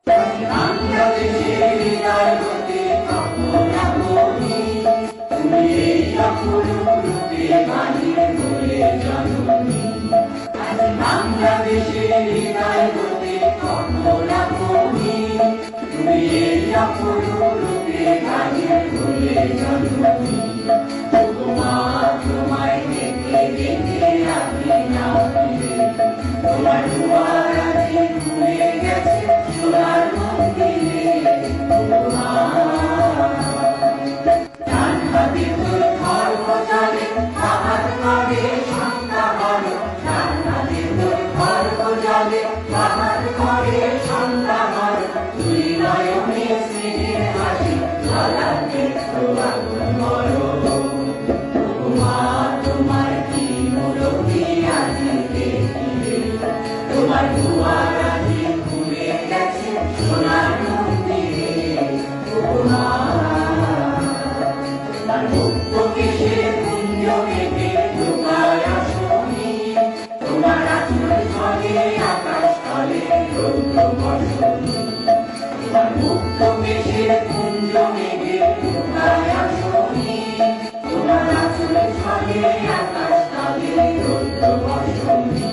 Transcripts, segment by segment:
বাংলাদেশের হৃদয় হতে কখনো তুমি, তুমি এই অপরূপ রূপে গানের বলে জননী। আজ বাংলাদেশের হৃদয় হতে কখনো তুমি, তুমি এই অপরূপ রূপে গানের বলে জননী। তোমার তোমায় দেখে দেখে রাখি না ফিরে, তোমার দুয়ার আজ খুলে গেছে সোনার মন্দিরে। ডান হাতে তোর খড়গ জালে বাহাত করে সন্ধ্যা হলো, ডান হাতে তোর খড়গ জালে বাহাত করে সন্ধ্যা হলো। তুই নয়নে স্নেহের হাসি জ্বালাতে তো আগুন বড়। তোমার কি মুরব্বি আজি দেখিলে, তোমার দুয়ার আজি খুলে গেছে সোনার মন্দিরে। তোমার মুক্ত কেশে কুঞ্জ মেঘে লুকায় আসনি, তোমার আঁচল ঝরে আকাশ তলে রৌদ্র বর্ষণী। তোমার মুক্ত কেশে কুঞ্জ মেঘে লুকায় আসনি, তোমার আঁচল ঝরে আকাশ তলে রৌদ্র বর্ষণী।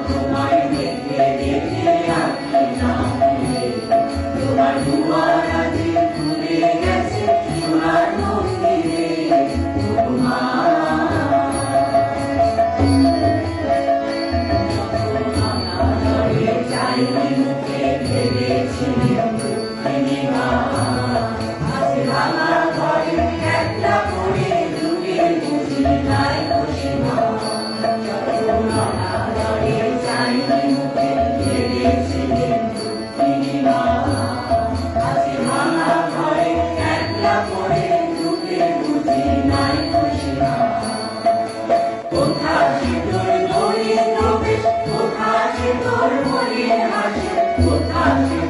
তোমায় দেখে দেখে রাখি না ফিরে, তোমার দুয়ার আজি খুলে গেছে সোনার মন্দিরে। চাইনি মুখে ভেবেছিলাম আজ রাঙা ঘরে একলা করে ডুবে বুঝি নাই বসিমা। চাইনি মুখে ভেবেছিলাম আজ রাঙা ঘরে একলা করে ডুবে বুঝি নাই বসিমা। কোথা সে তোর দরিদ্র বেশ, কোথা সে তোর মলিন হাসি, কোথা সে